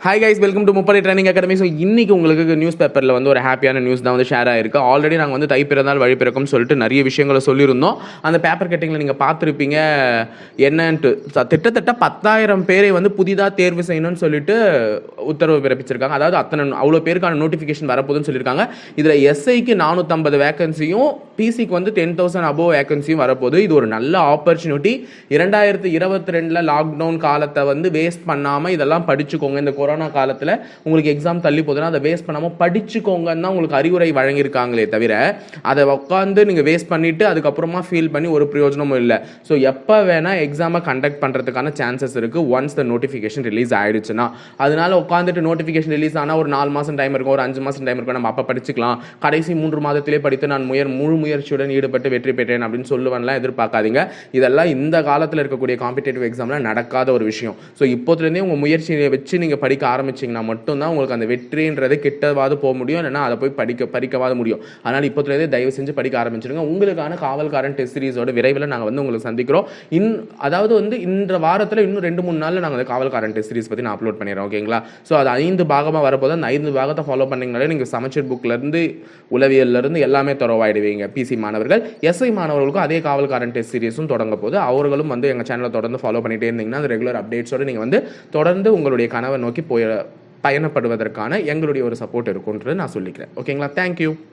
Hi guys, welcome to முப்படை training academy. So இன்றைக்கி உங்களுக்கு நியூஸ் பேப்பரில் வந்து ஒரு ஹாப்பியான நியூஸ் தான் வந்து ஷேர் ஆகிருக்கு. ஆல்ரெடி நாங்கள் வந்து தை பிறந்தால் வழி பிறக்கும்னு சொல்லிட்டு நிறைய விஷயங்களை சொல்லியிருந்தோம். அந்த பேப்பர் கட்டிங்கில் நீங்கள் பார்த்துருப்பீங்க என்னன்ட்டு. கிட்டத்தட்ட 10,000 பேரை வந்து புதிதாக தேர்வு செய்யணும்னு சொல்லிட்டு உத்தரவு பிறப்பிச்சிருக்காங்க. அதாவது அவ்வளோ பேருக்கான நோட்டிஃபிகேஷன் வரப்போகுதுன்னு சொல்லியிருக்காங்க. இதில் எஸ்ஐக்கு 450 வேகன்சியும், பிசிக்கு வந்து 10,000 அபோவ் வேகன்சியும் வரப்போகுது. இது ஒரு நல்ல ஆப்பர்ச்சுனிட்டி. 2022 லாக்டவுன் காலத்தை வந்து வேஸ்ட் பண்ணாமல் இதெல்லாம் படிச்சுக்கோங்க. இந்த கொரோனா காலத்தில் உங்களுக்கு எக்ஸாம் தள்ளி போதுன்னா அதை வேஸ்ட் பண்ணாமல் படிச்சுக்கோங்கன்னு தான் உங்களுக்கு அறிவுரை வழங்கியிருக்காங்களே தவிர அதை உட்காந்து நீங்கள் வேஸ்ட் பண்ணிவிட்டு அதுக்கப்புறமா ஃபீல் பண்ணி ஒரு பிரயோஜனமும் இல்லை. ஸோ எப்போ வேணால் எக்ஸாமை கண்டக்ட் பண்ணுறதுக்கான சான்சஸ் இருக்குது ஒன்ஸ் த நோட்டிஃபிகேஷன் ரிலீஸ் ஆகிடுச்சுன்னா. அதனால உட்காந்துட்டு நோட்டிஃபிகேஷன் ரிலீஸ் ஆனால் ஒரு 4 மாதம் டைம் இருக்கும், ஒரு 5 மாதம் டைம் இருக்கும், நம்ம அப்போ படிச்சுக்கலாம், கடைசி 3 மாதத்திலே படித்து நான் முழு முயற்சியுடன் ஈடுபட்டு வெற்றி பெற்றேன் அப்படின்னு சொல்லுவேன்லாம் எதிர்பார்க்காதீங்க. இதெல்லாம் இந்த காலத்தில் இருக்கக்கூடிய காம்படிட்டிவ் எக்ஸாமில் நடக்காத ஒரு விஷயம். ஸோ இப்போதுலேருந்தே உங்கள் முயற்சியை வச்சு நீங்கள் படிக்க ஆரம்பிச்சிங்கன்னா மட்டும்தான் உங்களுக்கு அந்த வெற்றின்றது கிட்டவாது போக முடியும், இல்லைன்னா அதை போய் படிக்கவாது முடியும். அதனால் இப்போதுலேருந்தே தயவு செஞ்சு படிக்க ஆரம்பிச்சிருங்க. உங்களுக்கான காவல்காரன் டெஸ்ட் சீரிஸோட விரைவில் நாங்கள் வந்து உங்களுக்கு சந்திக்கிறோம். அதாவது வந்து இந்த வாரத்தில் இன்னும் 2-3 நாளில் நாங்கள் காவல்காரன் டெஸ்ட் சீரிஸ் பற்றி நான் அப்லோட் பண்ணிடுறோம். ஓகேங்களா? ஸோ அது 5 பாகமாக வரப்போது. அந்த 5 பாகத்தை ஃபாலோ பண்ணிங்கனாலே நீங்கள் சமச்சீர் புக்லேருந்து உளவியல்லேருந்து எல்லாமே தரவாயிடுவீங்க. பிசி மாணவர்கள், எஸ்ஐ மாணவர்களுக்கும் அதே காவல்காரன் டெஸ்ட் சீரிஸும் தொடங்க போது அவர்களும் வந்து எங்கள் சேனலை தொடர்ந்து ஃபாலோ பண்ணிகிட்டே இருந்தீங்கன்னா அந்த ரெகுலர் அப்டேட்ஸோடு நீங்கள் வந்து தொடர்ந்து உங்களுடைய கனவை நோக்கி பயணப்படுவதற்கான எங்களுடைய ஒரு சப்போர்ட் இருக்குன்றது நான் சொல்லிக்கிறேன். ஓகேங்களா? தேங்க்யூ.